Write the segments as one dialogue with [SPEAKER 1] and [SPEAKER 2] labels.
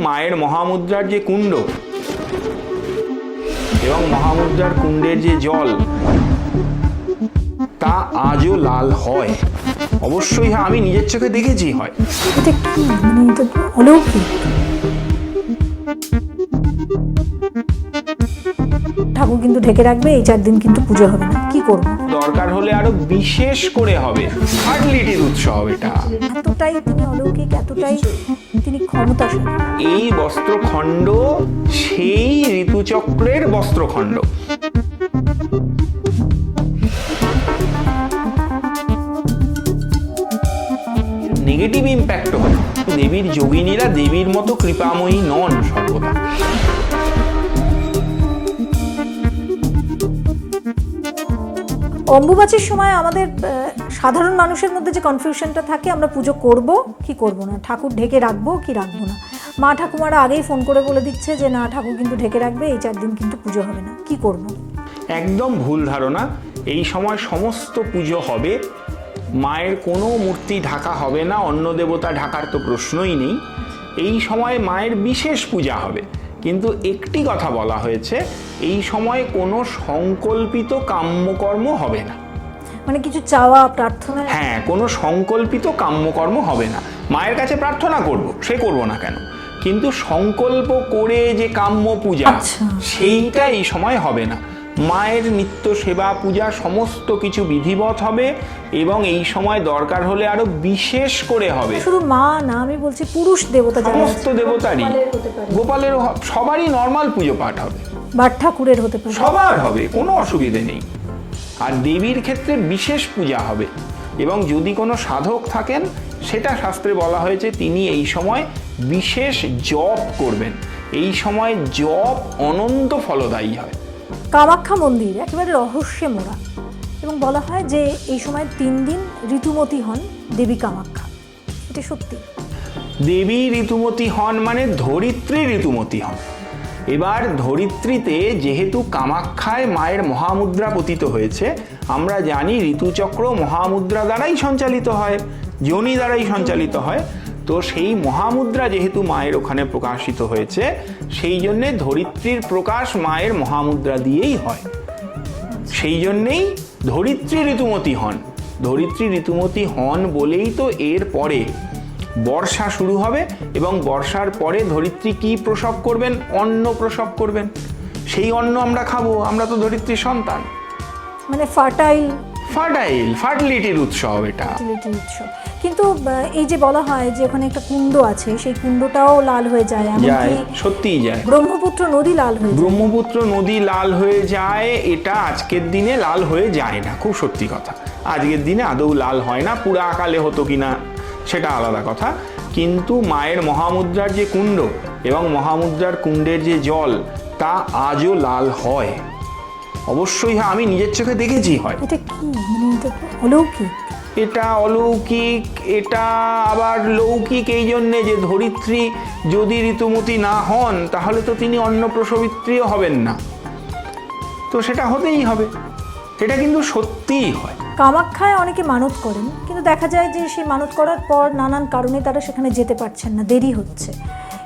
[SPEAKER 1] মায়ের মহামুদ্রার যে কুণ্ড এবং মহামুদ্রার কুণ্ডের যে জল তা আজও লাল হয়। অবশ্যই আমি নিজের চোখে দেখেছি হয়।
[SPEAKER 2] এটা কি মানে এটা অলৌকিক। ঠাকুর কিন্তু ঢেকে রাখবে, এই 4 দিন কিন্তু পুজো হবে না, কি করব?
[SPEAKER 1] দরকার হলে আরো বিশেষ করে হবে, ফার্টিলিটির উৎসব। এটা
[SPEAKER 2] এতটাই তিনি অলৌকিক, এতটাই তিনি ক্ষমতাশালী।
[SPEAKER 1] এই বস্ত্রখণ্ড সেই ঋতুচক্রের বস্ত্রখণ্ড। নেগেটিভ ইম্প্যাক্ট হয়। দেবীর যোগিনীরা দেবীর মতো কৃপাময়ী নন সর্বদা।
[SPEAKER 2] অম্বুবাচীর সময় আমাদের সাধারণ মানুষের মধ্যে যে কনফিউশনটা থাকে, আমরা পুজো করব কি করব না, ঠাকুর ঢেকে রাখবো কি রাখবো না। মা ঠাকুমারা আগেই ফোন করে বলে দিচ্ছে যে না, ঠাকুর কিন্তু ঢেকে রাখবে, এই 4 দিন কিন্তু পুজো হবে না, কি করব?
[SPEAKER 1] একদম ভুল ধারণা। এই সময় সমস্ত পুজো হবে, মায়ের কোনো মূর্তি ঢাকা হবে না, অন্য দেবতা ঢাকার তো প্রশ্নই নেই। এই সময় মায়ের বিশেষ পূজা হবে, কিন্তু একটি কথা বলা হয়েছে, এই সময় কোনো সংকল্পিত কাম্যকর্ম হবে না।
[SPEAKER 2] মানে কিছু চাওয়া প্রার্থনা?
[SPEAKER 1] হ্যাঁ, কোনো সংকল্পিত কাম্যকর্ম হবে না। মায়ের কাছে প্রার্থনা করব, সে করব না কেন, কিন্তু সংকল্প করে যে কাম্য পূজা, সেইটা এই সময় হবে না। মায়ের নিত্য সেবা পূজা সমস্ত কিছু বিধিবৎ হবে, এবং এই সময় দরকার হলে আরো বিশেষ করে হবে।
[SPEAKER 2] শুধু মা না, আমি বলছি পুরুষ দেবতা,
[SPEAKER 1] সমস্ত দেবতারই, গোপালের, সবারই নর্মাল পুজো পাঠ হবে,
[SPEAKER 2] বাট ঠাকুরের হতে পারে,
[SPEAKER 1] সবার হবে, কোনো অসুবিধে নেই। আর দেবীর ক্ষেত্রে বিশেষ পূজা হবে, এবং যদি কোনো সাধক থাকেন, সেটা শাস্ত্রে বলা হয়েছে তিনি এই সময় বিশেষ জপ করবেন। এই সময় জপ অনন্ত ফলদায়ী হয়।
[SPEAKER 2] কামাখ্যা মন্দির একেবারে রহস্যে মোড়া, এবং বলা হয় যে এই সময় 3 দিন ঋতুমতী হন দেবী কামাখ্যা। এটা সত্যি?
[SPEAKER 1] দেবী ঋতুমতী হন মানে ধরিত্রী ঋতুমতী হন। এবার ধরিত্রীতে যেহেতু কামাখ্যায় মায়ের মহামুদ্রা পতিত হয়েছে, আমরা জানি ঋতুচক্র মহামুদ্রা দ্বারাই সঞ্চালিত হয়, যোনি দ্বারাই সঞ্চালিত হয়। তো সেই মহামুদ্রা যেহেতু মায়ের ওখানে প্রকাশিত হয়েছে, সেই জন্যে ধরিত্রীর প্রকাশ মায়ের মহামুদ্রা দিয়েই হয়। সেই জন্যেই ধরিত্রী ঋতুমতী হন। ধরিত্রী ঋতুমতী হন বলেই তো এর পরে বর্ষা শুরু হবে, এবং বর্ষার পরে ধরিত্রী কি প্রসব করবেন? অন্ন প্রসব করবেন। সেই অন্ন আমরা খাবো, আমরা তো ধরিত্রীর সন্তান।
[SPEAKER 2] মানে
[SPEAKER 1] ফার্টিলিটির উৎসব এটা।
[SPEAKER 2] উৎসব। কিন্তু এই যে বলা হয় যে ওখানে একটা কুণ্ড আছে, সেই কুণ্ডটাও লাল হয়ে যায়,
[SPEAKER 1] যায়, সত্যিই যায়।
[SPEAKER 2] ব্রহ্মপুত্র নদী লাল হয়ে যায়।
[SPEAKER 1] ব্রহ্মপুত্র নদী লাল হয়ে যায়, এটা আজকের দিনে লাল হয়ে যায় না, খুব সত্যি কথা। আজকের দিনে আদৌ লাল হয় না, পুরা আকালে হতো কিনা সেটা আলাদা কথা। কিন্তু মায়ের মহামুদ্রার যে কুণ্ড এবং মহামুদ্রার কুণ্ডের যে জল, তা আজও লাল হয়। অবশ্যই আমি নিজের চোখে দেখেছি হয়।
[SPEAKER 2] এটা কি মানে এটা অলৌকিক?
[SPEAKER 1] এটা অলৌকিক, এটা আবার লৌকিক এই জন্যে যে ধরিত্রী যদি ঋতুমতী না হন, তাহলে তো তিনি অন্ন প্রসবিত্রীও হবেন না, তো সেটা হতেই হবে। এটা কিন্তু সত্যিই হয়।
[SPEAKER 2] কামাখ্যায় অনেকে মানত করেন, কিন্তু দেখা যায় যে সেই মানত করার পর নানান কারণে তারা সেখানে যেতে পারছেন না, দেরি হচ্ছে।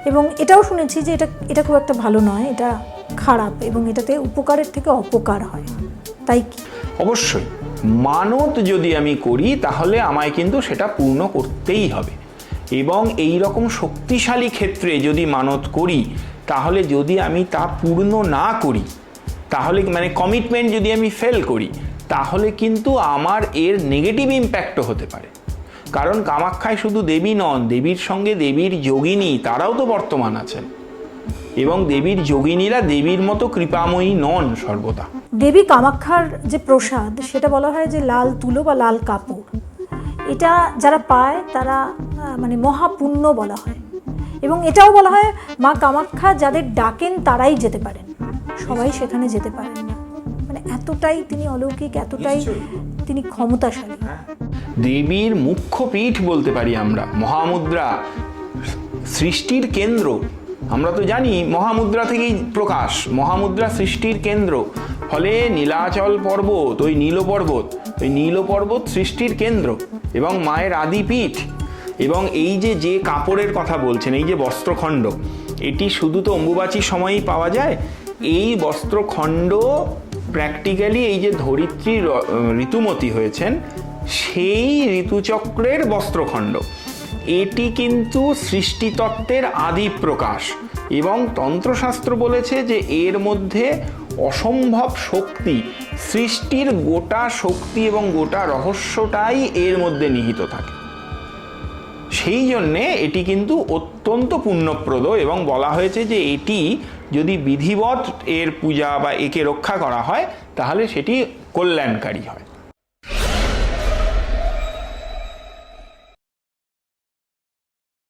[SPEAKER 2] এবং এটাও শুনেছি যে এটা খুব একটা ভালো নয়, এটা খারাপ, এবং এটাতে উপকারের থেকে অপকার হয়, তাই কি?
[SPEAKER 1] অবশ্যই মানত যদি আমি করি, তাহলে আমায় কিন্তু সেটা পূর্ণ করতেই হবে। এবং এই রকম শক্তিশালী ক্ষেত্রে যদি মানত করি, তাহলে যদি আমি তা পূর্ণ না করি, তাহলে মানে কমিটমেন্ট যদি আমি ফেল করি, তাহলে কিন্তু আমার এর নেগেটিভ ইম্প্যাক্টও হতে পারে। কারণ কামাখ্যায় শুধু দেবী নন, দেবীর সঙ্গে দেবীর যোগিনী তারাও তো বর্তমান আছেন, এবং দেবীর যোগিনীরা দেবীর মতো কৃপাময়ী নন সর্বদা।
[SPEAKER 2] দেবী কামাখ্যার যে প্রসাদ, সেটা বলা হয় যে লাল তুলো বা লাল কাপড়, এটা যারা পায় তারা মানে মহাপুণ্য বলা হয়। এবং এটাও বলা হয় মা কামাখ্যা যাদের ডাকেন তারাই যেতে পারেন, সবাই সেখানে যেতে পারেন না। মানে এতটাই তিনি অলৌকিক, এতটাই তিনি ক্ষমতাশালী।
[SPEAKER 1] দেবীর মুখ্য পীঠ বলতে পারি আমরা। মহামুদ্রা সৃষ্টির কেন্দ্র, আমরা তো জানি মহামুদ্রা থেকেই প্রকাশ, মহামুদ্রা সৃষ্টির কেন্দ্র। ফলে নীলাচল পর্বত, ওই নীল পর্বত সৃষ্টির কেন্দ্র এবং মায়ের আদিপীঠ। এবং এই যে কাপড়ের কথা বলছেন, এই যে বস্ত্রখণ্ড, এটি শুধু তো অম্বুবাচীর সময়ই পাওয়া যায়। এই বস্ত্রখণ্ড প্র্যাকটিক্যালি এই যে ধরিত্রী ঋতুমতী হয়েছেন সেই ঋতুচক্রের বস্ত্রখণ্ড। এটি কিন্তু সৃষ্টিতত্ত্বের আদি প্রকাশ, এবং তন্ত্রশাস্ত্র বলেছে যে এর মধ্যে অসম্ভব শক্তি, সৃষ্টির গোটা শক্তি এবং গোটা রহস্যটাই এর মধ্যে নিহিত থাকে। সেই জন্যে এটি কিন্তু অত্যন্ত পুণ্যপ্রদ, এবং বলা হয়েছে যে এটি যদি বিধিবৎ এর পূজা বা একে রক্ষা করা হয় তাহলে সেটি কল্যাণকারী হয়।